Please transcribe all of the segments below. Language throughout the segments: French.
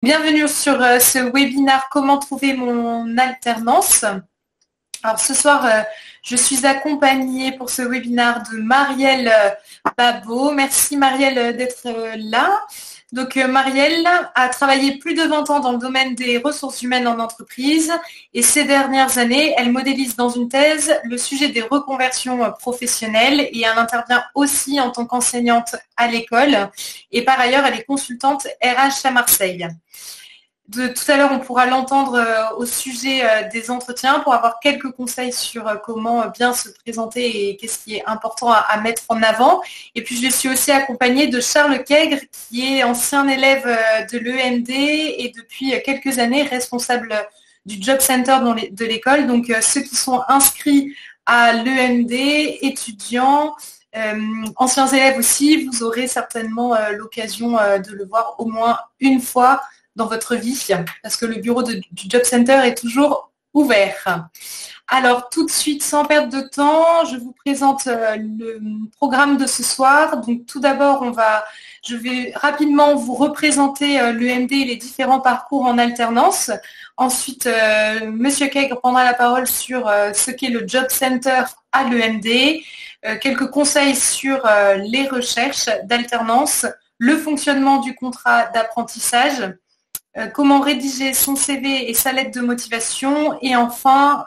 Bienvenue sur ce webinaire Comment trouver mon alternance. Alors ce soir, je suis accompagnée pour ce webinaire de Marielle Babot. Merci Marielle d'être là. Donc Marielle a travaillé plus de 20 ans dans le domaine des ressources humaines en entreprise et ces dernières années, elle modélise dans une thèse le sujet des reconversions professionnelles et elle intervient aussi en tant qu'enseignante à l'école et par ailleurs, elle est consultante RH à Marseille. Tout à l'heure, on pourra l'entendre au sujet des entretiens pour avoir quelques conseils sur comment bien se présenter et qu'est-ce qui est important à mettre en avant. Et puis, je suis aussi accompagnée de Charles Kegre, qui est ancien élève de l'EMD et depuis quelques années responsable du Job Center de l'école. Donc, ceux qui sont inscrits à l'EMD, étudiants, anciens élèves aussi, vous aurez certainement l'occasion de le voir au moins une fois dans votre vie, parce que le bureau du Job Center est toujours ouvert. Alors, tout de suite, sans perdre de temps, je vous présente le programme de ce soir. Donc, tout d'abord, je vais rapidement vous représenter l'EMD et les différents parcours en alternance. Ensuite, Monsieur Kegre prendra la parole sur ce qu'est le Job Center à l'EMD, quelques conseils sur les recherches d'alternance, le fonctionnement du contrat d'apprentissage, comment rédiger son CV et sa lettre de motivation. Et enfin,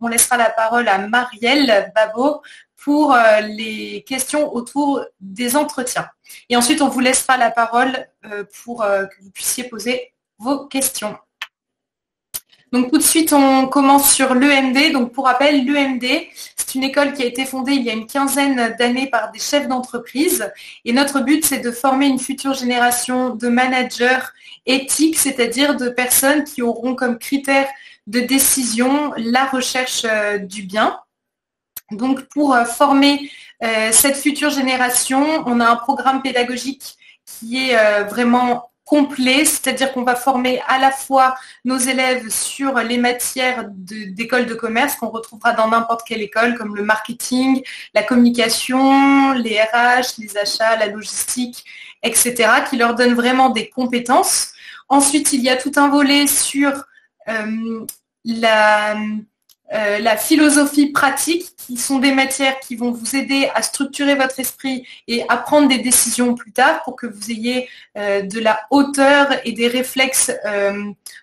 on laissera la parole à Marielle Babot pour les questions autour des entretiens. Et ensuite, on vous laissera la parole pour que vous puissiez poser vos questions. Donc tout de suite, on commence sur l'EMD. Donc pour rappel, l'EMD, c'est une école qui a été fondée il y a une quinzaine d'années par des chefs d'entreprise. Et notre but, c'est de former une future génération de managers éthiques, c'est-à-dire de personnes qui auront comme critère de décision la recherche du bien. Donc pour former cette future génération, on a un programme pédagogique qui est vraiment complet, c'est-à-dire qu'on va former à la fois nos élèves sur les matières d'école de commerce qu'on retrouvera dans n'importe quelle école, comme le marketing, la communication, les RH, les achats, la logistique, etc., qui leur donnent vraiment des compétences. Ensuite, il y a tout un volet sur la philosophie pratique, qui sont des matières qui vont vous aider à structurer votre esprit et à prendre des décisions plus tard pour que vous ayez de la hauteur et des réflexes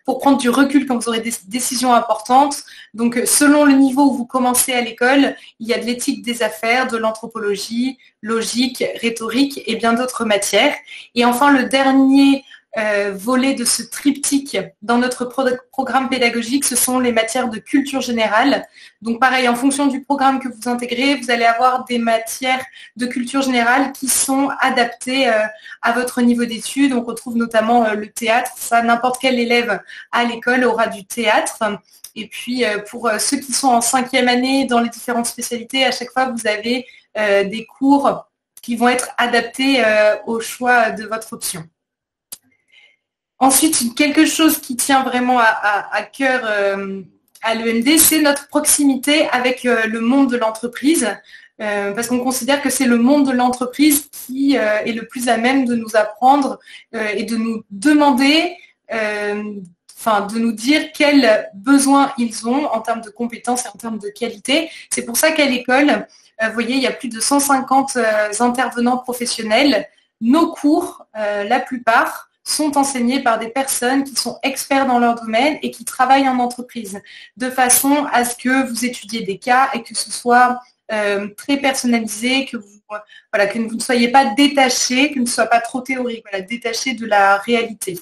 pour prendre du recul quand vous aurez des décisions importantes. Donc, selon le niveau où vous commencez à l'école, il y a de l'éthique des affaires, de l'anthropologie, logique, rhétorique et bien d'autres matières. Et enfin, le dernier volet de ce triptyque dans notre programme pédagogique, ce sont les matières de culture générale. Donc pareil, en fonction du programme que vous intégrez, vous allez avoir des matières de culture générale qui sont adaptées à votre niveau d'études. On retrouve notamment le théâtre. Ça, n'importe quel élève à l'école aura du théâtre. Et puis pour ceux qui sont en 5e année dans les différentes spécialités, à chaque fois vous avez des cours qui vont être adaptés au choix de votre option. Ensuite, quelque chose qui tient vraiment à cœur à l'EMD, c'est notre proximité avec le monde de l'entreprise, parce qu'on considère que c'est le monde de l'entreprise qui est le plus à même de nous apprendre et de nous demander, de nous dire quels besoins ils ont en termes de compétences et en termes de qualité. C'est pour ça qu'à l'école, vous voyez, il y a plus de 150 intervenants professionnels. Nos cours, la plupart, sont enseignés par des personnes qui sont experts dans leur domaine et qui travaillent en entreprise, de façon à ce que vous étudiez des cas et que ce soit très personnalisé, que vous ne soyez pas détaché, que ne soit pas trop théorique, détaché de la réalité.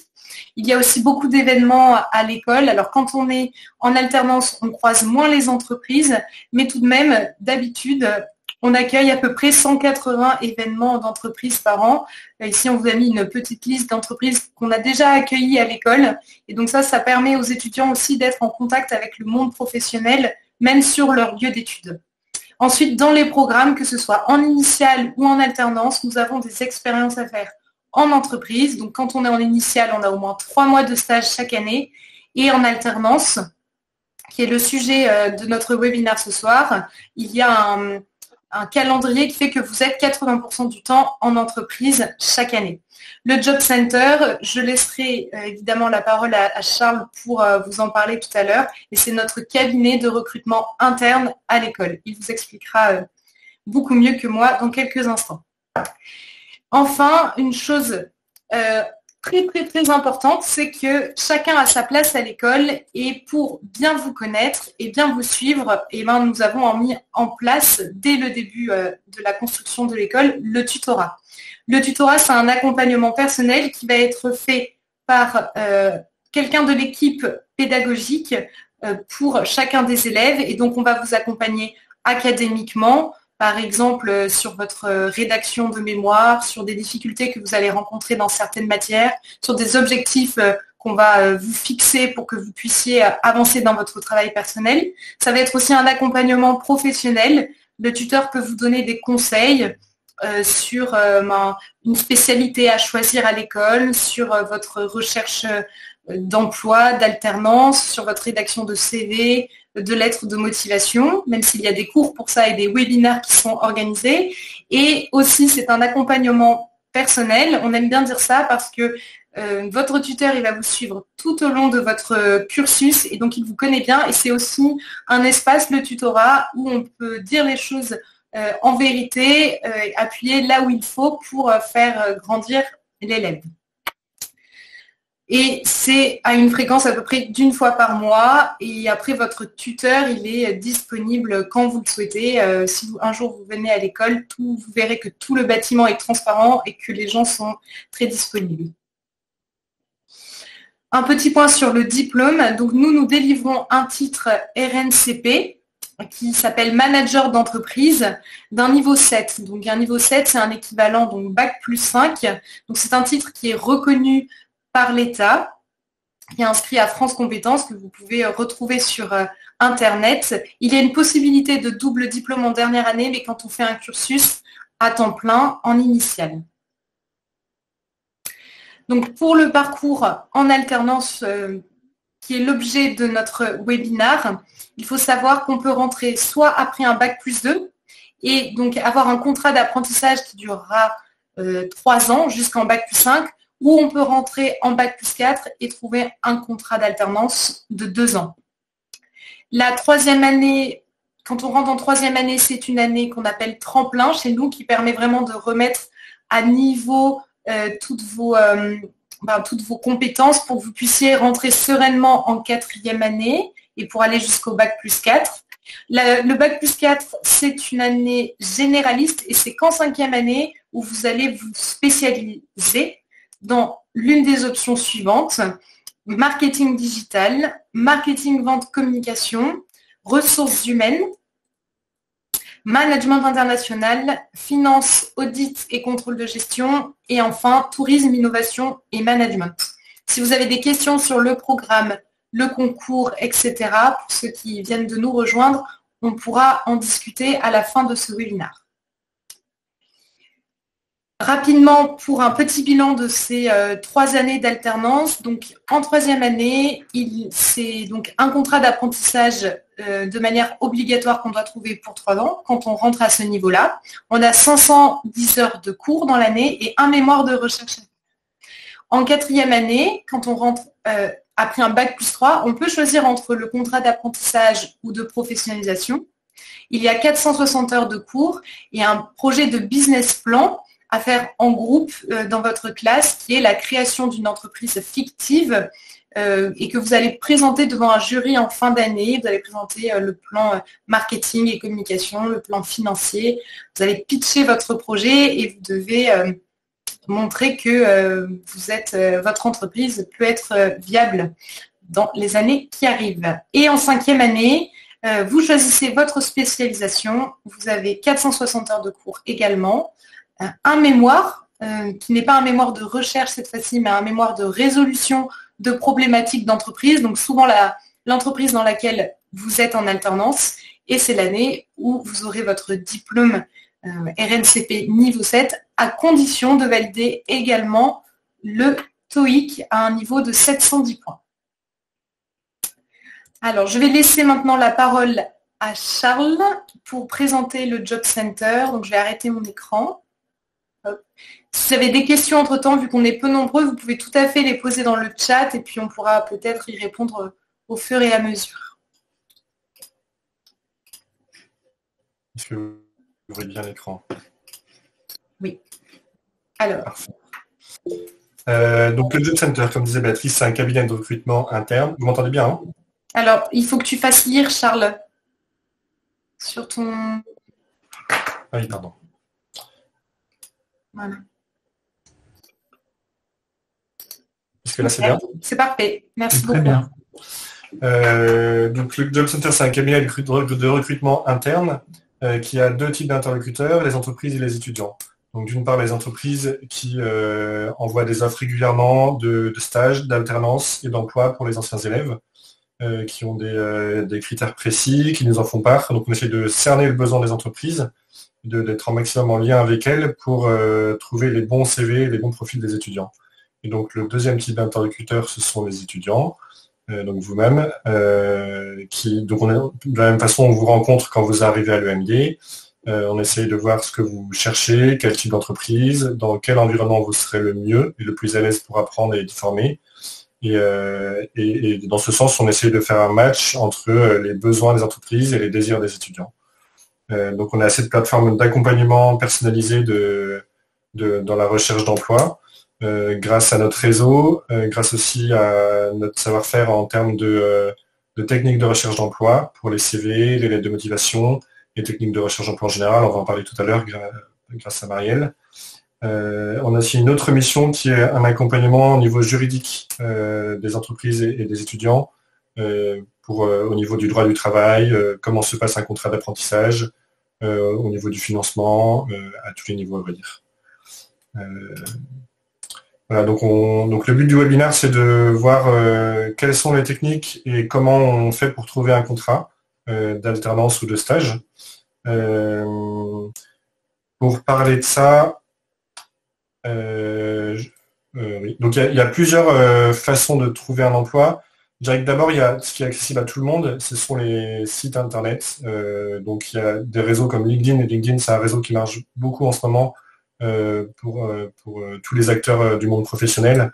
Il y a aussi beaucoup d'événements à l'école. Alors quand on est en alternance, on croise moins les entreprises, mais tout de même, d'habitude, on accueille à peu près 180 événements d'entreprises par an. Ici, on vous a mis une petite liste d'entreprises qu'on a déjà accueillies à l'école. Et donc ça permet aux étudiants aussi d'être en contact avec le monde professionnel, même sur leur lieu d'études. Ensuite, dans les programmes, que ce soit en initiale ou en alternance, nous avons des expériences à faire en entreprise. Donc quand on est en initiale, on a au moins 3 mois de stage chaque année. Et en alternance, qui est le sujet de notre webinaire ce soir, il y a un calendrier qui fait que vous êtes 80% du temps en entreprise chaque année. Le Job Center, je laisserai évidemment la parole à Charles pour vous en parler tout à l'heure. Et c'est notre cabinet de recrutement interne à l'école. Il vous expliquera beaucoup mieux que moi dans quelques instants. Enfin, une chose très importante, c'est que chacun a sa place à l'école et pour bien vous connaître et bien vous suivre, nous avons mis en place dès le début de la construction de l'école le tutorat. Le tutorat, c'est un accompagnement personnel qui va être fait par quelqu'un de l'équipe pédagogique pour chacun des élèves et donc on va vous accompagner académiquement, par exemple sur votre rédaction de mémoire, sur des difficultés que vous allez rencontrer dans certaines matières, sur des objectifs qu'on va vous fixer pour que vous puissiez avancer dans votre travail personnel. Ça va être aussi un accompagnement professionnel. Le tuteur peut vous donner des conseils sur une spécialité à choisir à l'école, sur votre recherche d'emploi, d'alternance, sur votre rédaction de CV, de lettres de motivation, même s'il y a des cours pour ça et des webinaires qui sont organisés. Et aussi, c'est un accompagnement personnel. On aime bien dire ça parce que votre tuteur, il va vous suivre tout au long de votre cursus et donc il vous connaît bien. Et c'est aussi un espace, le tutorat, où on peut dire les choses en vérité, appuyer là où il faut pour faire grandir l'élève. Et c'est à une fréquence à peu près d'une fois par mois. Et après, votre tuteur, il est disponible quand vous le souhaitez. Si un jour vous venez à l'école, vous verrez que tout le bâtiment est transparent et que les gens sont très disponibles. Un petit point sur le diplôme. Donc, nous délivrons un titre RNCP qui s'appelle Manager d'entreprise d'un niveau 7. Donc, un niveau 7, c'est un équivalent, donc Bac plus 5. Donc, c'est un titre qui est reconnu par l'État, qui est inscrit à France Compétences, que vous pouvez retrouver sur Internet. Il y a une possibilité de double diplôme en dernière année, mais quand on fait un cursus à temps plein en initiale. Donc, pour le parcours en alternance, qui est l'objet de notre webinaire, il faut savoir qu'on peut rentrer soit après un Bac plus 2, et donc avoir un contrat d'apprentissage qui durera 3 ans jusqu'en Bac plus 5, ou on peut rentrer en Bac plus 4 et trouver un contrat d'alternance de 2 ans. La troisième année, quand on rentre en troisième année, c'est une année qu'on appelle tremplin chez nous, qui permet vraiment de remettre à niveau toutes vos compétences pour que vous puissiez rentrer sereinement en quatrième année et pour aller jusqu'au Bac plus 4. Le Bac plus 4, c'est une année généraliste et c'est qu'en cinquième année où vous allez vous spécialiser dans l'une des options suivantes: marketing digital, marketing vente communication, ressources humaines, management international, finance, audit et contrôle de gestion, et enfin tourisme, innovation et management. Si vous avez des questions sur le programme, le concours, etc., pour ceux qui viennent de nous rejoindre, on pourra en discuter à la fin de ce webinaire. Rapidement, pour un petit bilan de ces 3 années d'alternance, donc en troisième année, c'est donc un contrat d'apprentissage de manière obligatoire qu'on doit trouver pour 3 ans quand on rentre à ce niveau-là. On a 510 heures de cours dans l'année et un mémoire de recherche. En quatrième année, quand on rentre après un Bac plus 3, on peut choisir entre le contrat d'apprentissage ou de professionnalisation. Il y a 460 heures de cours et un projet de business plan à faire en groupe dans votre classe, qui est la création d'une entreprise fictive et que vous allez présenter devant un jury en fin d'année. Vous allez présenter le plan marketing et communication, le plan financier. Vous allez pitcher votre projet et vous devez montrer que votre entreprise peut être viable dans les années qui arrivent. Et en cinquième année, vous choisissez votre spécialisation. Vous avez 460 heures de cours également. Un mémoire, qui n'est pas un mémoire de recherche cette fois-ci, mais un mémoire de résolution de problématiques d'entreprise. Donc souvent l'entreprise dans laquelle vous êtes en alternance, et c'est l'année où vous aurez votre diplôme RNCP niveau 7, à condition de valider également le TOEIC à un niveau de 710 points. Alors, je vais laisser maintenant la parole à Charles pour présenter le Job Center. Donc, je vais arrêter mon écran. Hop. Si vous avez des questions entre-temps, vu qu'on est peu nombreux, vous pouvez tout à fait les poser dans le chat et puis on pourra peut-être y répondre au fur et à mesure. Est-ce que vous ouvrez bien l'écran? Oui. Alors. Donc le Job Center, comme disait Béatrice, c'est un cabinet de recrutement interne. Vous m'entendez bien, hein? Alors, il faut que tu fasses lire, Charles, sur ton... Ah oui, pardon. Voilà. Est-ce que là, c'est bien? C'est parfait. Merci beaucoup. Très bien. Donc le Job Center, c'est un cabinet de recrutement interne qui a deux types d'interlocuteurs, les entreprises et les étudiants. Donc d'une part, les entreprises qui envoient des offres régulièrement de stages, d'alternance et d'emploi pour les anciens élèves qui ont des critères précis, qui nous en font part. Donc on essaie de cerner le besoin des entreprises, d'être en maximum en lien avec elles pour trouver les bons CV, les bons profils des étudiants. Et donc le deuxième type d'interlocuteur, ce sont les étudiants, donc vous-même, donc de la même façon, on vous rencontre quand vous arrivez à l'EMD. On essaye de voir ce que vous cherchez, quel type d'entreprise, dans quel environnement vous serez le mieux et le plus à l'aise pour apprendre et être formé. Et dans ce sens, on essaye de faire un match entre les besoins des entreprises et les désirs des étudiants. Donc on a cette plateforme d'accompagnement personnalisé dans la recherche d'emploi, grâce à notre réseau, grâce aussi à notre savoir-faire en termes de techniques de recherche d'emploi pour les CV, les lettres de motivation, les techniques de recherche d'emploi en général, on va en parler tout à l'heure grâce à Marielle. On a aussi une autre mission qui est un accompagnement au niveau juridique des entreprises et des étudiants au niveau du droit du travail, comment se passe un contrat d'apprentissage, au niveau du financement, à tous les niveaux, on va dire. Voilà, donc le but du webinaire, c'est de voir quelles sont les techniques et comment on fait pour trouver un contrat d'alternance ou de stage. Pour parler de ça, oui. Donc il y a plusieurs façons de trouver un emploi. Je dirais que d'abord, il y a ce qui est accessible à tout le monde, ce sont les sites internet. Donc il y a des réseaux comme LinkedIn, et LinkedIn, c'est un réseau qui marche beaucoup en ce moment pour tous les acteurs du monde professionnel.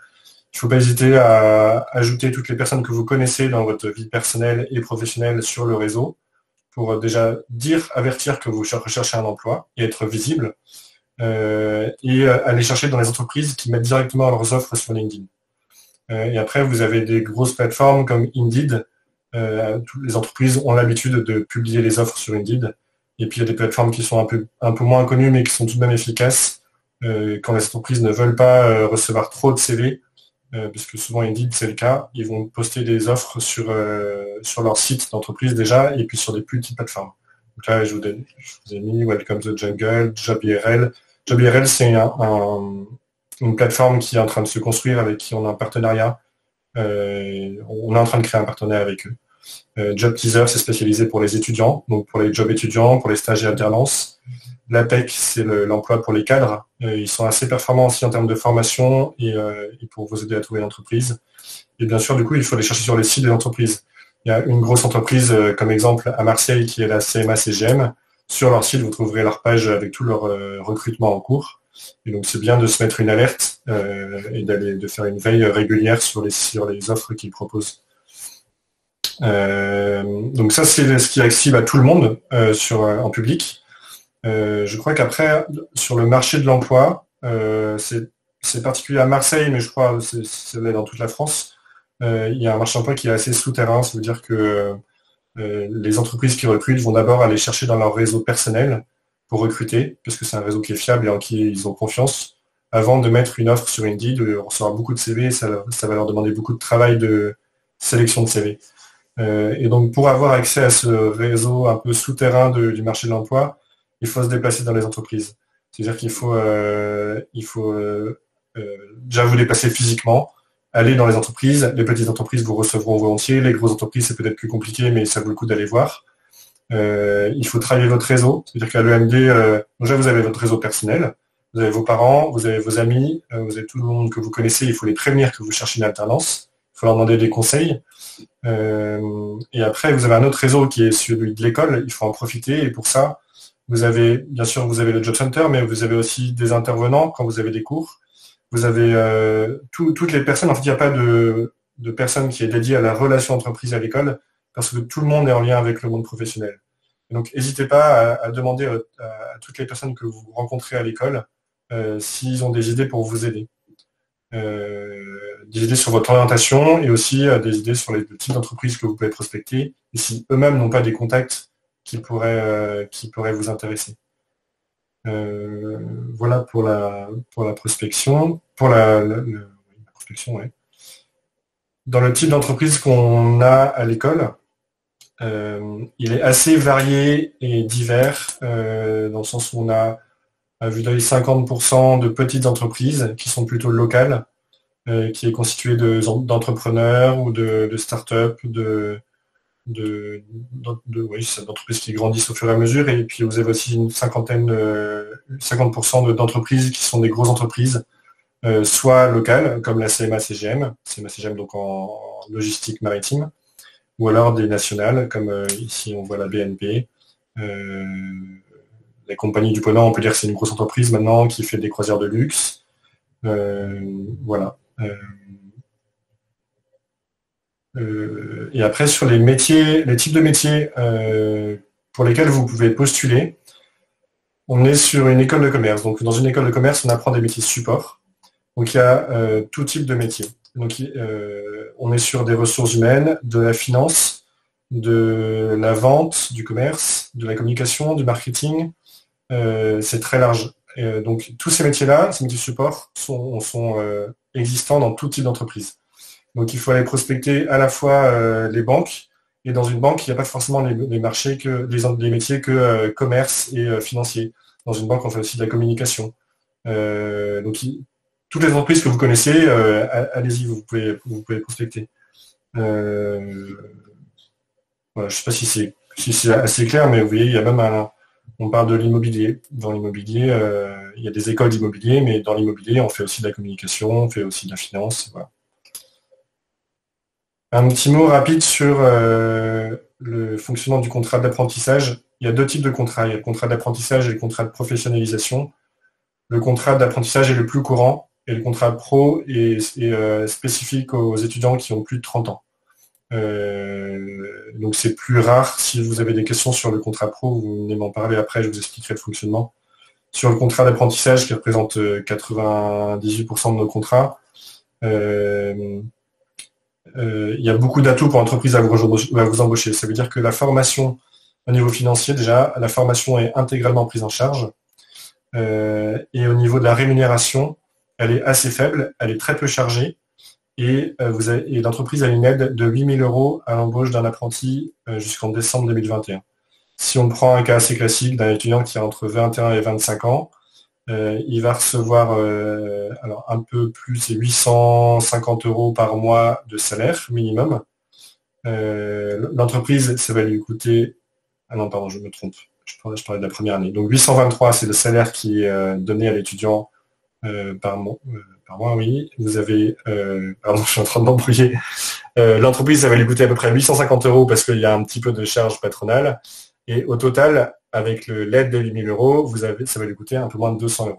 Il ne faut pas hésiter à ajouter toutes les personnes que vous connaissez dans votre vie personnelle et professionnelle sur le réseau pour déjà avertir que vous recherchez un emploi et être visible. Et aller chercher dans les entreprises qui mettent directement leurs offres sur LinkedIn. Et après, vous avez des grosses plateformes comme Indeed. Toutes les entreprises ont l'habitude de publier les offres sur Indeed. Et puis, il y a des plateformes qui sont un peu moins connues, mais qui sont tout de même efficaces quand les entreprises ne veulent pas recevoir trop de CV, parce que souvent Indeed, c'est le cas. Ils vont poster des offres sur leur site d'entreprise déjà, et puis sur des plus petites plateformes. Donc là, je vous ai mis Welcome to the Jungle, JobIRL. JobIRL, c'est une plateforme qui est en train de se construire, avec qui on a un partenariat. On est en train de créer un partenariat avec eux. Job Teaser, c'est spécialisé pour les étudiants, donc pour les jobs étudiants, pour les stages et alternances. L'APEC, c'est l'emploi pour les cadres. Ils sont assez performants aussi en termes de formation et pour vous aider à trouver une entreprise. Et bien sûr, du coup, il faut les chercher sur les sites des entreprises. Il y a une grosse entreprise, comme exemple, à Marseille, qui est la CMA-CGM. Sur leur site, vous trouverez leur page avec tout leur recrutement en cours. Et donc, c'est bien de se mettre une alerte et de faire une veille régulière sur les offres qu'ils proposent. Donc ça, c'est ce qui est accessible à tout le monde en public. Je crois qu'après, sur le marché de l'emploi, c'est particulier à Marseille, mais je crois que c'est dans toute la France. Il y a un marché de l'emploi qui est assez souterrain. Ça veut dire que les entreprises qui recrutent vont d'abord aller chercher dans leur réseau personnel pour recruter, parce que c'est un réseau qui est fiable et en qui ils ont confiance, avant de mettre une offre sur Indeed, de recevoir beaucoup de CV, ça va leur demander beaucoup de travail de sélection de CV. Et donc pour avoir accès à ce réseau un peu souterrain du marché de l'emploi, il faut se déplacer dans les entreprises. C'est-à-dire qu'il faut déjà vous déplacer physiquement, aller dans les entreprises. Les petites entreprises vous recevront volontiers. Les grosses entreprises, c'est peut-être plus compliqué, mais ça vaut le coup d'aller voir. Il faut travailler votre réseau. C'est-à-dire qu'à l'EMD, déjà, vous avez votre réseau personnel. Vous avez vos parents, vous avez vos amis, vous avez tout le monde que vous connaissez. Il faut les prévenir que vous cherchez une alternance. faut leur demander des conseils. Et après, vous avez un autre réseau qui est celui de l'école, il faut en profiter. Et pour ça, bien sûr, vous avez le Job Center, mais vous avez aussi des intervenants quand vous avez des cours. Vous avez toutes les personnes, en fait, il n'y a pas de personne qui est dédiée à la relation entreprise à l'école, parce que tout le monde est en lien avec le monde professionnel. Et donc, n'hésitez pas à demander à toutes les personnes que vous rencontrez à l'école s'ils ont des idées pour vous aider. Des idées sur votre orientation et aussi des idées sur les types d'entreprises que vous pouvez prospecter et si eux-mêmes n'ont pas des contacts qui pourraient vous intéresser. Voilà pour la prospection. Pour la prospection, ouais. Dans le type d'entreprise qu'on a à l'école, il est assez varié et divers, dans le sens où on a à vue d'œil 50% de petites entreprises qui sont plutôt locales, qui est constitué d'entrepreneurs ou de start-up, d'entreprises qui grandissent au fur et à mesure. Et puis vous avez aussi une 50% d'entreprises qui sont des grosses entreprises, soit locales, comme la CMA-CGM, donc en logistique maritime, ou alors des nationales, comme ici on voit la BNP. La compagnie du Ponant, on peut dire que c'est une grosse entreprise maintenant qui fait des croisières de luxe. Voilà. Et après, sur les métiers, les types de métiers pour lesquels vous pouvez postuler, on est sur une école de commerce. Donc, dans une école de commerce, on apprend des métiers support. Donc, il y a tout type de métiers. Donc, on est sur des ressources humaines, de la finance, de la vente, du commerce, de la communication, du marketing. C'est très large. Donc, tous ces métiers-là, ces métiers support, sont existants dans tout type d'entreprise. Donc, il faut aller prospecter à la fois les banques, et dans une banque, il n'y a pas forcément les marchés les métiers que commerce et financier. Dans une banque, on fait aussi de la communication. Donc, toutes les entreprises que vous connaissez, allez-y, vous pouvez prospecter. Voilà, je ne sais pas si c'est assez clair, mais vous voyez, il y a même on parle de l'immobilier. Dans l'immobilier, il y a des écoles d'immobilier, mais dans l'immobilier, on fait aussi de la communication, on fait aussi de la finance. Voilà. Un petit mot rapide sur le fonctionnement du contrat d'apprentissage. Il y a deux types de contrats. Il y a le contrat d'apprentissage et le contrat de professionnalisation. Le contrat d'apprentissage est le plus courant et le contrat pro est spécifique aux étudiants qui ont plus de 30 ans. Donc c'est plus rare. Si vous avez des questions sur le contrat pro, vous venez m'en parler après, je vous expliquerai le fonctionnement. Sur le contrat d'apprentissage qui représente 98% de nos contrats, il y a beaucoup d'atouts pour l'entreprise à vous embaucher. Ça veut dire que la formation au niveau financier, déjà, la formation est intégralement prise en charge. Et au niveau de la rémunération, elle est assez faible, elle est très peu chargée. Et l'entreprise a une aide de 8 000 € à l'embauche d'un apprenti jusqu'en décembre 2021. Si on prend un cas assez classique d'un étudiant qui a entre 21 et 25 ans, il va recevoir alors un peu plus, c'est 850 € par mois de salaire minimum. L'entreprise, ça va lui coûter... Ah non, pardon, je me trompe. Je parlais de la première année. Donc 823, c'est le salaire qui est donné à l'étudiant par mois, oui. Vous avez... pardon, je suis en train de m'embrouiller. L'entreprise, ça va lui coûter à peu près 850 € parce qu'il y a un petit peu de charge patronale. Et au total, avec l'aide de 8 000 €, ça va lui coûter un peu moins de 200 €.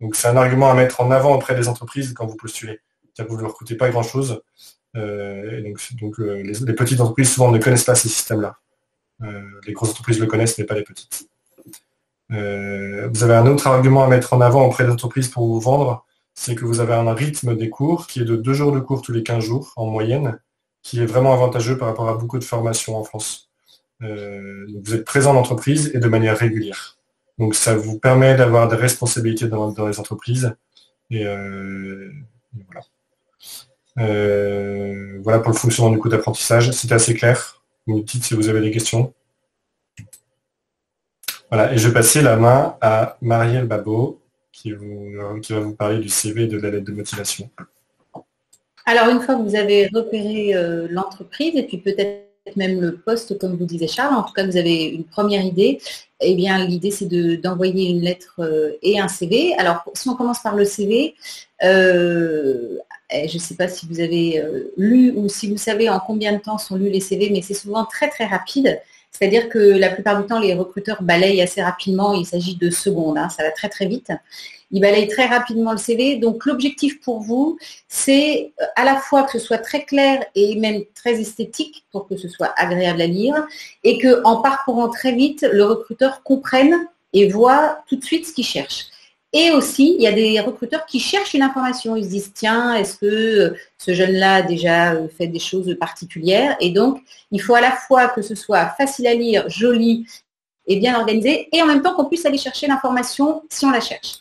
Donc c'est un argument à mettre en avant auprès des entreprises quand vous postulez. C'est-à-dire que vous ne leur coûtez pas grand-chose. Et donc les petites entreprises souvent ne connaissent pas ces systèmes-là. Les grosses entreprises le connaissent, mais pas les petites. Vous avez un autre argument à mettre en avant auprès des entreprises pour vous vendre, c'est que vous avez un rythme des cours qui est de 2 jours de cours tous les 15 jours en moyenne, qui est vraiment avantageux par rapport à beaucoup de formations en France. Vous êtes présent dans l'entreprise et de manière régulière. Donc ça vous permet d'avoir des responsabilités dans les entreprises. Et voilà. Voilà pour le fonctionnement du coût d'apprentissage. C'était assez clair. Vous me dites si vous avez des questions. Voilà, et je vais passer la main à Marielle Babot qui va vous parler du CV et de la lettre de motivation. Alors, une fois que vous avez repéré l'entreprise et puis peut-être même le poste, comme vous disait Charles, en tout cas, vous avez une première idée, eh bien, l'idée, c'est d'envoyer une lettre et un CV. Alors, si on commence par le CV, Je ne sais pas si vous avez lu ou si vous savez en combien de temps sont lus les CV, mais c'est souvent très très rapide. C'est-à-dire que la plupart du temps, les recruteurs balayent assez rapidement. Il s'agit de secondes, ça va très très vite. Ils balayent très rapidement le CV. Donc l'objectif pour vous, c'est à la fois que ce soit très clair et même très esthétique pour que ce soit agréable à lire et qu'en parcourant très vite, le recruteur comprenne et voit tout de suite ce qu'il cherche. Et aussi, il y a des recruteurs qui cherchent une information. Ils se disent, tiens, est-ce que ce jeune-là a déjà fait des choses particulières? Et donc, il faut à la fois que ce soit facile à lire, joli et bien organisé, et en même temps qu'on puisse aller chercher l'information si on la cherche.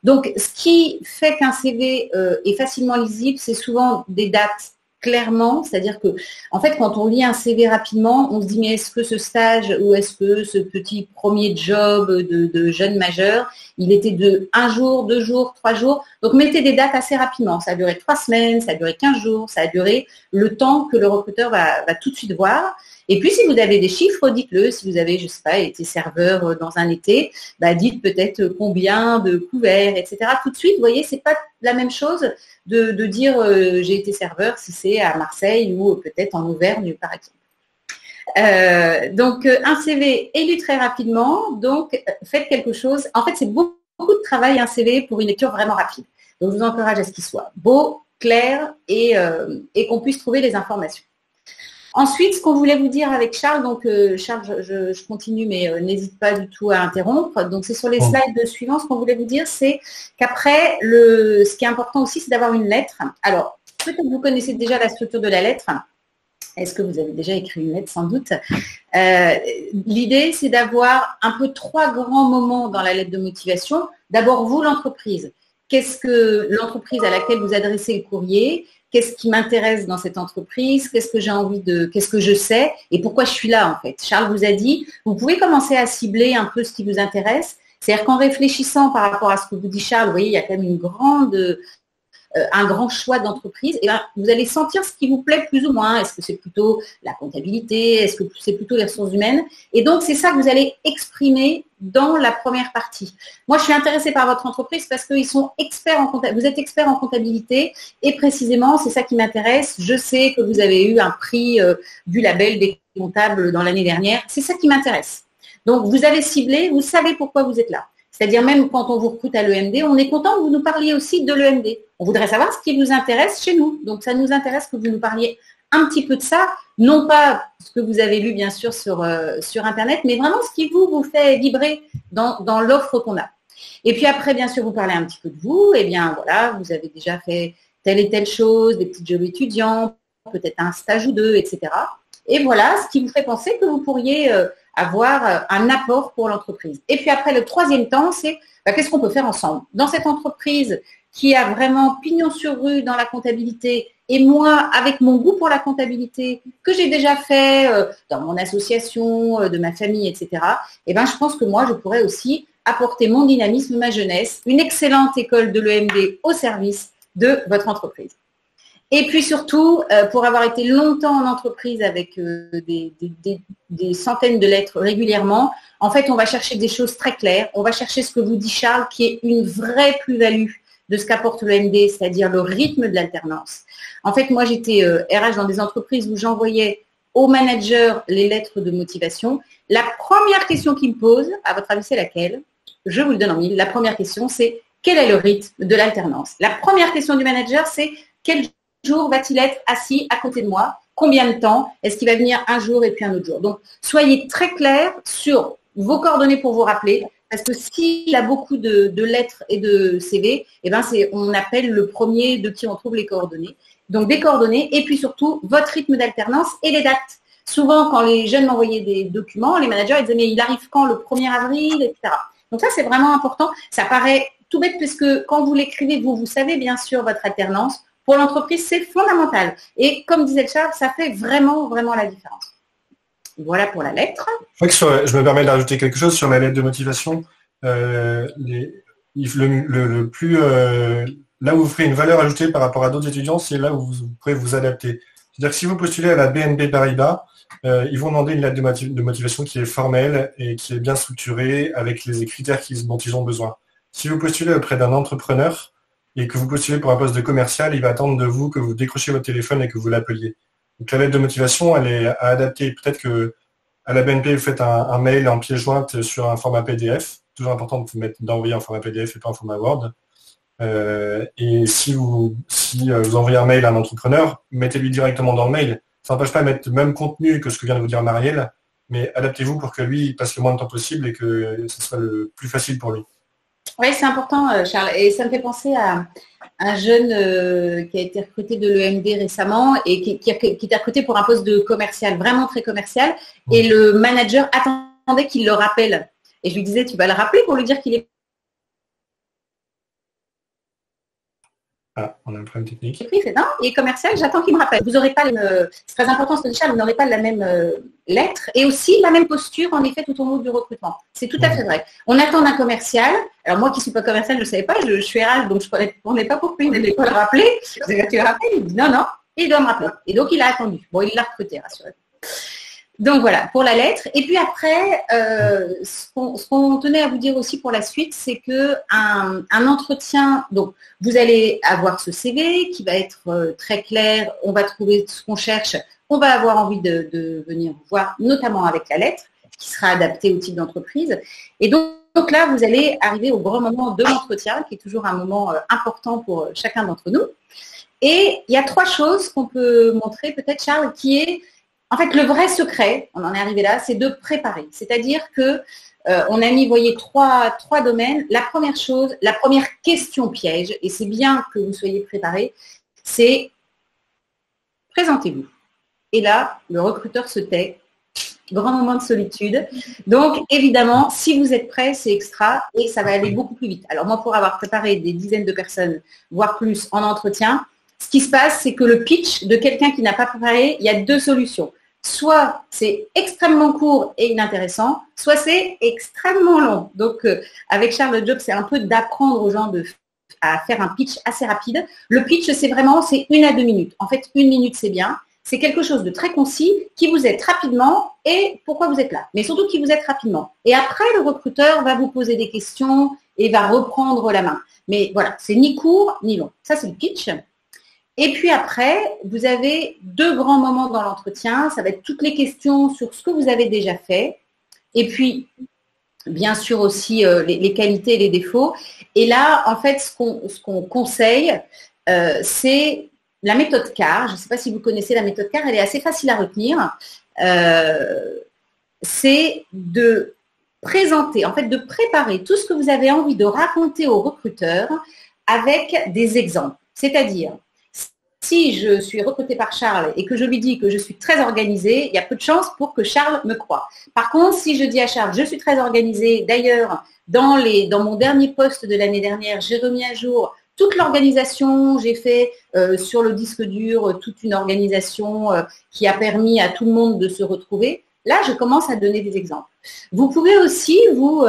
Donc, ce qui fait qu'un CV est facilement lisible, c'est souvent des dates clairement, c'est-à-dire que, en fait, quand on lit un CV rapidement, on se dit, mais est-ce que ce stage ou est-ce que ce petit premier job de jeune majeur, il était de 1 jour, 2 jours, 3 jours. Donc, mettez des dates assez rapidement. Ça a duré 3 semaines, ça a duré 15 jours, ça a duré le temps que le recruteur va tout de suite voir. Et puis, si vous avez des chiffres, dites-le. Si vous avez, je ne sais pas, été serveur dans un été, dites peut-être combien de couverts, etc. Tout de suite, vous voyez, ce n'est pas la même chose de dire j'ai été serveur si c'est à Marseille ou peut-être en Auvergne, par exemple. Donc, un CV est lu très rapidement. Donc, faites quelque chose. En fait, c'est beaucoup de travail, un CV, pour une lecture vraiment rapide. Donc, je vous encourage à ce qu'il soit beau, clair et qu'on puisse trouver les informations. Ensuite, ce qu'on voulait vous dire avec Charles, donc Charles, je continue, mais n'hésite pas du tout à interrompre. Donc, c'est sur les slides suivants, ce qu'on voulait vous dire, c'est qu'après, ce qui est important aussi, c'est d'avoir une lettre. Alors, peut-être que vous connaissez déjà la structure de la lettre. Est-ce que vous avez déjà écrit une lettre? Sans doute. L'idée, c'est d'avoir un peu 3 grands moments dans la lettre de motivation. D'abord, vous, l'entreprise. Qu'est-ce que l'entreprise à laquelle vous adressez le courrier? Qu'est-ce qui m'intéresse dans cette entreprise? Qu'est-ce que j'ai envie de, qu'est-ce que je sais et pourquoi je suis là en fait? Charles vous a dit, vous pouvez commencer à cibler un peu ce qui vous intéresse. C'est-à-dire qu'en réfléchissant par rapport à ce que vous dit Charles, vous voyez, il y a quand même un grand choix d'entreprise, et vous allez sentir ce qui vous plaît plus ou moins. Est-ce que c'est plutôt la comptabilité? Est-ce que c'est plutôt les ressources humaines? Et donc, c'est ça que vous allez exprimer dans la première partie. Moi, je suis intéressée par votre entreprise parce qu'ils sont experts en comptabilité. Vous êtes expert en comptabilité et précisément, c'est ça qui m'intéresse. Je sais que vous avez eu un prix du label des comptables dans l'année dernière. C'est ça qui m'intéresse. Donc, vous avez ciblé, vous savez pourquoi vous êtes là. C'est-à-dire même quand on vous recrute à l'EMD, on est content que vous nous parliez aussi de l'EMD. On voudrait savoir ce qui vous intéresse chez nous. Donc, ça nous intéresse que vous nous parliez un petit peu de ça, non pas ce que vous avez lu bien sûr sur Internet, mais vraiment ce qui vous fait vibrer dans l'offre qu'on a. Et puis après, bien sûr, vous parlez un petit peu de vous. Eh bien, voilà, vous avez déjà fait telle et telle chose, des petits jobs étudiants, peut-être un stage ou 2, etc. Et voilà, ce qui vous fait penser que vous pourriez avoir un apport pour l'entreprise. Et puis après, le 3e temps, c'est qu'est-ce qu'on peut faire ensemble? Dans cette entreprise qui a vraiment pignon sur rue dans la comptabilité, et moi, avec mon goût pour la comptabilité, que j'ai déjà fait dans mon association, de ma famille, etc., je pense que moi, je pourrais aussi apporter mon dynamisme, ma jeunesse, une excellente école de l'EMD au service de votre entreprise. Et puis surtout, pour avoir été longtemps en entreprise avec des centaines de lettres régulièrement, en fait, on va chercher des choses très claires. On va chercher ce que vous dit Charles, qui est une vraie plus-value de ce qu'apporte l'EMD, c'est-à-dire le rythme de l'alternance. En fait, moi, j'étais RH dans des entreprises où j'envoyais aux managers les lettres de motivation. La première question qu'ils me posent, à votre avis, c'est laquelle? Je vous le donne en mille. La première question, c'est quel est le rythme de l'alternance? La première question du manager, c'est quel jour va-t-il être assis à côté de moi? Combien de temps? Est-ce qu'il va venir un jour et puis un autre jour? Donc, soyez très clairs sur vos coordonnées pour vous rappeler, parce que s'il a beaucoup de lettres et de CV, on appelle le premier de qui on trouve les coordonnées. Donc, des coordonnées et puis surtout, votre rythme d'alternance et les dates. Souvent, quand les jeunes m'envoyaient des documents, les managers ils disaient, mais il arrive quand? Le 1er avril, etc. Donc ça, c'est vraiment important. Ça paraît tout bête, puisque quand vous l'écrivez, vous savez bien sûr votre alternance. Pour l'entreprise, c'est fondamental. Et comme disait Charles, ça fait vraiment, vraiment la différence. Voilà pour la lettre. Je me permets d'ajouter quelque chose sur la lettre de motivation. Là où vous ferez une valeur ajoutée par rapport à d'autres étudiants, c'est là où vous pourrez vous adapter. C'est-à-dire que si vous postulez à la BNP Paribas, ils vont demander une lettre de motivation qui est formelle et qui est bien structurée avec les critères dont ils ont besoin. Si vous postulez auprès d'un entrepreneur, et que vous postulez pour un poste de commercial, il va attendre de vous que vous décrochiez votre téléphone et que vous l'appeliez. Donc la lettre de motivation, elle est à adapter. Peut-être que à la BNP, vous faites un mail en pièce jointe sur un format PDF. Toujours important d'envoyer un format PDF et pas un format Word. Et si vous envoyez un mail à un entrepreneur, mettez-lui directement dans le mail. Ça n'empêche pas de mettre le même contenu que ce que vient de vous dire Marielle, mais adaptez-vous pour que lui il passe le moins de temps possible et que ce soit le plus facile pour lui. Oui, c'est important, Charles. Et ça me fait penser à un jeune qui a été recruté de l'EMD récemment et qui a été recruté pour un poste de commercial, vraiment très commercial. Et le manager attendait qu'il le rappelle. Et je lui disais, tu vas le rappeler pour lui dire qu'il est Ah, on a un problème technique. pris. C'est non, il est commercial, j'attends qu'il me rappelle. Vous n'aurez pas, c'est très important ce que dit Charles, vous n'aurez pas la même lettre et aussi la même posture en effet tout au long du recrutement. C'est tout à fait vrai. On attend d'un commercial. Alors moi qui ne suis pas commercial, je ne savais pas, je suis RH, donc je ne comprenais pas pourquoi il ne devait pas le rappeler. Je disais, tu le rappelles? Il me dit non, il doit me rappeler. Et donc il a attendu. Bon, il l'a recruté, rassurez-vous. Donc voilà, pour la lettre. Et puis après, ce qu'on tenait à vous dire aussi pour la suite, c'est que un entretien, donc vous allez avoir ce CV qui va être très clair, on va trouver ce qu'on cherche, on va avoir envie de venir vous voir, notamment avec la lettre, qui sera adaptée au type d'entreprise. Et donc là, vous allez arriver au grand moment de l'entretien, qui est toujours un moment important pour chacun d'entre nous. Et il y a 3 choses qu'on peut montrer, peut-être Charles, qui est en fait, le vrai secret, on en est arrivé là, c'est de préparer. C'est-à-dire que on a mis, voyez, trois domaines. La première chose, la première question piège, et c'est bien que vous soyez préparés, c'est présentez-vous. Et là, le recruteur se tait. Grand moment de solitude. Donc, évidemment, si vous êtes prêts, c'est extra et ça va aller beaucoup plus vite. Alors moi, pour avoir préparé des dizaines de personnes, voire plus, en entretien, ce qui se passe, c'est que le pitch de quelqu'un qui n'a pas préparé, il y a 2 solutions. Soit c'est extrêmement court et inintéressant, soit c'est extrêmement long. Donc, avec Charles, le job, c'est un peu d'apprendre aux gens à faire un pitch assez rapide. Le pitch, c'est 1 à 2 minutes. En fait, 1 minute, c'est bien. C'est quelque chose de très concis qui vous aide rapidement et pourquoi vous êtes là. Mais surtout qui vous aide rapidement. Et après, le recruteur va vous poser des questions et va reprendre la main. Mais voilà, c'est ni court ni long. Ça, c'est le pitch. Et puis après, vous avez 2 grands moments dans l'entretien. Ça va être toutes les questions sur ce que vous avez déjà fait. Et puis, bien sûr aussi les qualités et les défauts. Et là, en fait, ce qu'on conseille, c'est la méthode CAR. Je ne sais pas si vous connaissez la méthode CAR. Elle est assez facile à retenir. C'est de présenter, en fait, de préparer tout ce que vous avez envie de raconter au recruteur avec des exemples. C'est-à-dire, si je suis recrutée par Charles et que je lui dis que je suis très organisée, il y a peu de chances pour que Charles me croie. Par contre, si je dis à Charles, je suis très organisée, d'ailleurs, dans mon dernier poste de l'année dernière, j'ai remis à jour toute l'organisation, j'ai fait sur le disque dur toute une organisation qui a permis à tout le monde de se retrouver. Là, je commence à donner des exemples. Vous pouvez aussi, vous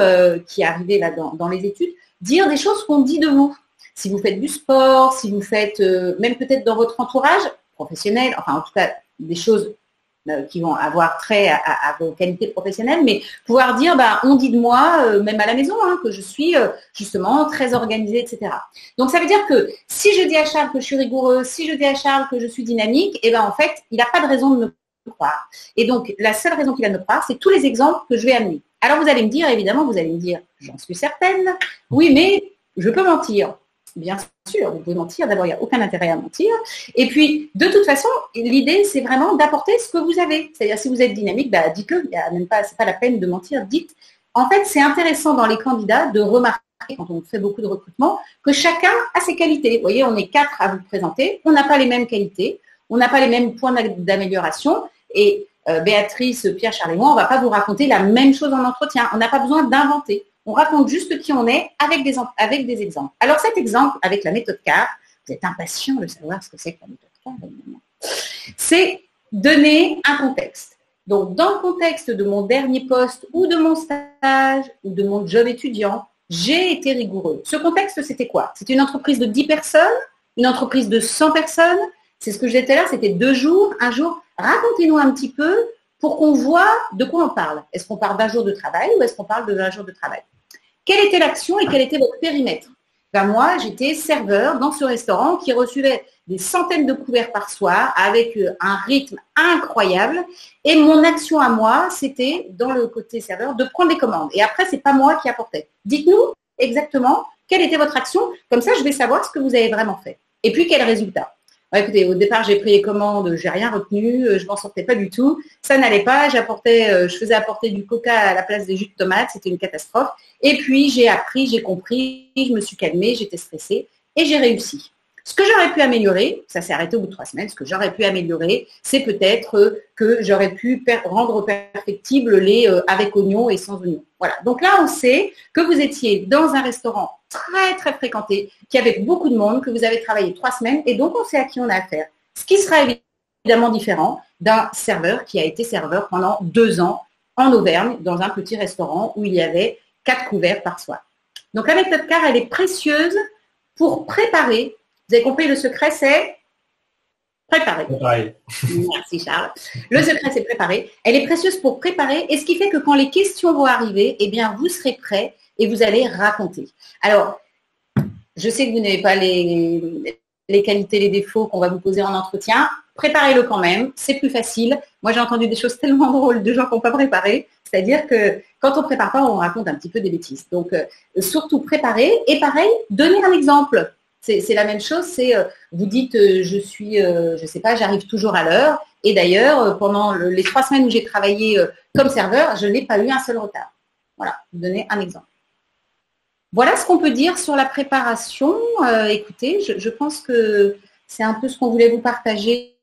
qui arrivez là dans les études, dire des choses qu'on dit de vous. Si vous faites du sport, si vous faites, même peut-être dans votre entourage professionnel, enfin en tout cas des choses qui vont avoir trait à vos qualités professionnelles, mais pouvoir dire, on dit de moi, même à la maison, que je suis justement très organisée, etc. Donc ça veut dire que si je dis à Charles que je suis rigoureuse, si je dis à Charles que je suis dynamique, et en fait, il n'a pas de raison de me croire. Et donc la seule raison qu'il a de me croire, c'est tous les exemples que je vais amener. Alors vous allez me dire, évidemment, j'en suis certaine, oui, mais je peux mentir. Bien sûr, vous pouvez mentir. D'abord, il n'y a aucun intérêt à mentir. Et puis, de toute façon, l'idée, c'est vraiment d'apporter ce que vous avez. C'est-à-dire, si vous êtes dynamique, dites-le. Il y a même pas, c'est pas la peine de mentir. Dites. En fait, c'est intéressant dans les candidats de remarquer, quand on fait beaucoup de recrutement, que chacun a ses qualités. Vous voyez, on est 4 à vous présenter. On n'a pas les mêmes qualités. On n'a pas les mêmes points d'amélioration. Et Béatrice, Pierre, Charles et moi, on ne va pas vous raconter la même chose en entretien. On n'a pas besoin d'inventer. On raconte juste qui on est avec des exemples. Alors cet exemple avec la méthode CAR, vous êtes impatient de savoir ce que c'est que la méthode CAR, évidemment. C'est donner un contexte. Donc dans le contexte de mon dernier poste ou de mon stage ou de mon job étudiant, j'ai été rigoureux. Ce contexte, c'était quoi? C'était une entreprise de 10 personnes, une entreprise de 100 personnes. C'est ce que je disais tout à l'heure, c'était 2 jours, un jour. Racontez-nous un petit peu pour qu'on voit de quoi on parle. Est-ce qu'on parle d'un jour de travail ou est-ce qu'on parle de 20 jours de travail? Quelle était l'action et quel était votre périmètre? Ben moi, j'étais serveur dans ce restaurant qui recevait des centaines de couverts par soir avec un rythme incroyable. Et mon action à moi, c'était, dans le côté serveur, de prendre les commandes. Et après, c'est pas moi qui apportais. Dites-nous exactement quelle était votre action. Comme ça, je vais savoir ce que vous avez vraiment fait. Et puis, quel résultat. Écoutez, au départ, j'ai pris les commandes, j'ai rien retenu, je m'en sortais pas du tout. Ça n'allait pas, je faisais apporter du coca à la place des jus de tomates, c'était une catastrophe. Et puis, j'ai appris, j'ai compris, je me suis calmée, j'étais stressée et j'ai réussi. Ce que j'aurais pu améliorer, ça s'est arrêté au bout de 3 semaines, ce que j'aurais pu améliorer, c'est peut-être que j'aurais pu rendre perfectible les avec oignons et sans oignons. Voilà. Donc là, on sait que vous étiez dans un restaurant très, très fréquenté, qui avait beaucoup de monde, que vous avez travaillé 3 semaines, et donc on sait à qui on a affaire. Ce qui sera évidemment différent d'un serveur qui a été serveur pendant 2 ans en Auvergne, dans un petit restaurant où il y avait 4 couverts par soir. Donc la méthode CAR, elle est précieuse pour préparer. Vous avez compris, le secret, c'est préparer. Merci Charles. Le secret, c'est préparer. Elle est précieuse pour préparer, et ce qui fait que quand les questions vont arriver, eh bien, vous serez prêts et vous allez raconter. Alors, je sais que vous n'avez pas les qualités, les défauts qu'on va vous poser en entretien. Préparez-le quand même, c'est plus facile. Moi, j'ai entendu des choses tellement drôles de gens qui n'ont pas préparé. C'est-à-dire que quand on ne prépare pas, on raconte un petit peu des bêtises. Donc, surtout préparer. Et pareil, donner un exemple. C'est la même chose, vous dites je sais pas, j'arrive toujours à l'heure. Et d'ailleurs, pendant les 3 semaines où j'ai travaillé comme serveur, je n'ai pas eu un seul retard. Voilà, vous donnez un exemple. Voilà ce qu'on peut dire sur la préparation. Écoutez, je pense que c'est un peu ce qu'on voulait vous partager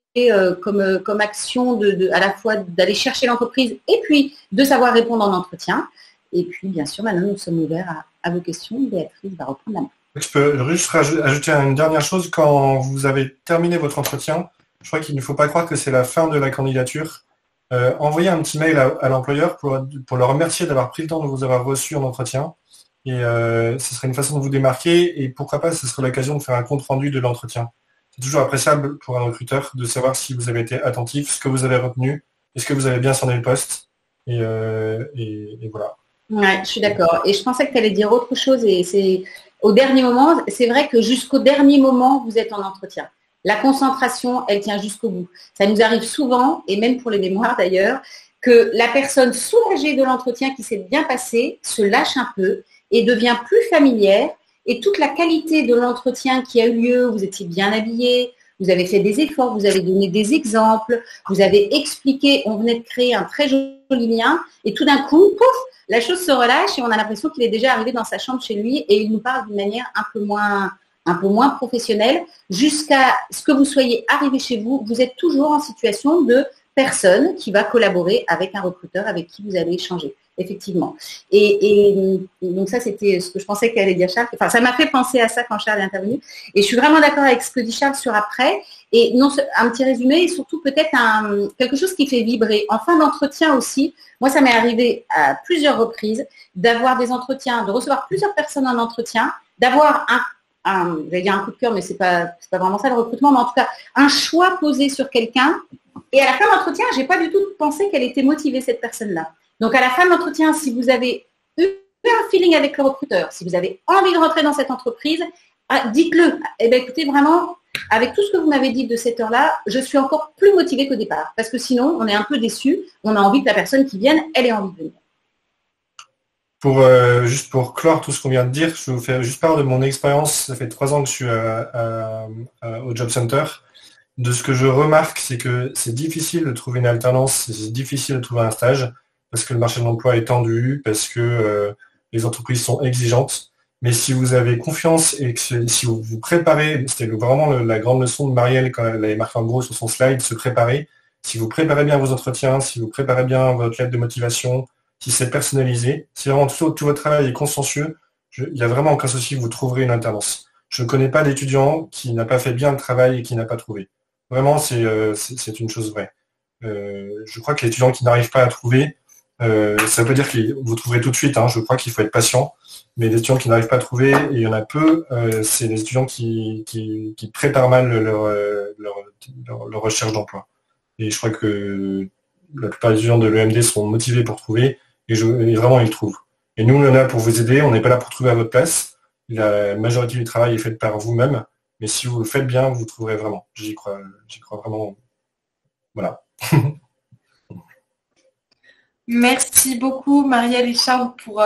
comme action à la fois d'aller chercher l'entreprise et puis de savoir répondre en entretien. Et puis, bien sûr, maintenant, nous sommes ouverts à vos questions. Béatrice va reprendre la main. Je peux juste ajouter une dernière chose. Quand vous avez terminé votre entretien, je crois qu'il ne faut pas croire que c'est la fin de la candidature. Envoyez un petit mail à l'employeur pour le remercier d'avoir pris le temps de vous avoir reçu en entretien. Et ce serait une façon de vous démarquer. Et pourquoi pas, ce serait l'occasion de faire un compte rendu de l'entretien. C'est toujours appréciable pour un recruteur de savoir si vous avez été attentif, ce que vous avez retenu, est-ce que vous avez bien cerné le poste. Et voilà. Ouais, je suis d'accord. Et je pensais que tu allais dire autre chose. Et c'est au dernier moment, c'est vrai que jusqu'au dernier moment, vous êtes en entretien. La concentration, elle tient jusqu'au bout. Ça nous arrive souvent, et même pour les mémoires d'ailleurs, que la personne soulagée de l'entretien qui s'est bien passé se lâche un peu et devient plus familière. Et toute la qualité de l'entretien qui a eu lieu, vous étiez bien habillé, vous avez fait des efforts, vous avez donné des exemples, vous avez expliqué, on venait de créer un très joli lien, et tout d'un coup, pouf, la chose se relâche et on a l'impression qu'il est déjà arrivé dans sa chambre chez lui et il nous parle d'une manière un peu moins professionnelle. Jusqu'à ce que vous soyez arrivé chez vous, vous êtes toujours en situation de personne qui va collaborer avec un recruteur avec qui vous allez échanger. Effectivement. Et donc ça, c'était ce que je pensais qu'elle allait dire Charles. Enfin, ça m'a fait penser à ça quand Charles est intervenu. Et je suis vraiment d'accord avec ce que dit Charles sur après. Et non, un petit résumé et surtout peut-être quelque chose qui fait vibrer. En fin d'entretien aussi, moi, ça m'est arrivé à plusieurs reprises d'avoir des entretiens, de recevoir plusieurs personnes en entretien, d'avoir j'allais dire un coup de cœur, mais c'est pas vraiment ça le recrutement, mais en tout cas, un choix posé sur quelqu'un. Et à la fin de l'entretien, j'ai pas du tout pensé qu'elle était motivée, cette personne-là. Donc, à la fin de l'entretien, si vous avez eu un feeling avec le recruteur, si vous avez envie de rentrer dans cette entreprise, dites-le. Eh bien, écoutez, vraiment, avec tout ce que vous m'avez dit de cette heure-là, je suis encore plus motivée qu'au départ. Parce que sinon, on est un peu déçu. On a envie que la personne qui vienne, elle ait envie de venir. Juste pour clore tout ce qu'on vient de dire, je vais vous faire juste part de mon expérience. Ça fait 3 ans que je suis au Job Center. De ce que je remarque, c'est que c'est difficile de trouver une alternance, c'est difficile de trouver un stage, parce que le marché de l'emploi est tendu, parce que les entreprises sont exigeantes. Mais si vous avez confiance et que si vous vous préparez, c'était vraiment la grande leçon de Marielle quand elle avait marqué en gros sur son slide, se préparer. Si vous préparez bien vos entretiens, si vous préparez bien votre lettre de motivation, si c'est personnalisé, si vraiment tout votre travail est consciencieux, il n'y a vraiment aucun souci, vous trouverez une alternance. Je ne connais pas d'étudiant qui n'a pas fait bien le travail et qui n'a pas trouvé. Vraiment, c'est une chose vraie. Je crois que l'étudiant qui n'arrive pas à trouver, ça veut dire que vous trouverez tout de suite, hein, je crois qu'il faut être patient, mais les étudiants qui n'arrivent pas à trouver, et il y en a peu, c'est les étudiants qui préparent mal leur recherche d'emploi. Et je crois que la plupart des étudiants de l'EMD sont motivés pour trouver, et vraiment ils trouvent. Et nous, on est là pour vous aider, on n'est pas là pour trouver à votre place. la majorité du travail est faite par vous-même, mais si vous le faites bien, vous trouverez vraiment. J'y crois vraiment. Voilà. Merci beaucoup, Marielle et Charles, pour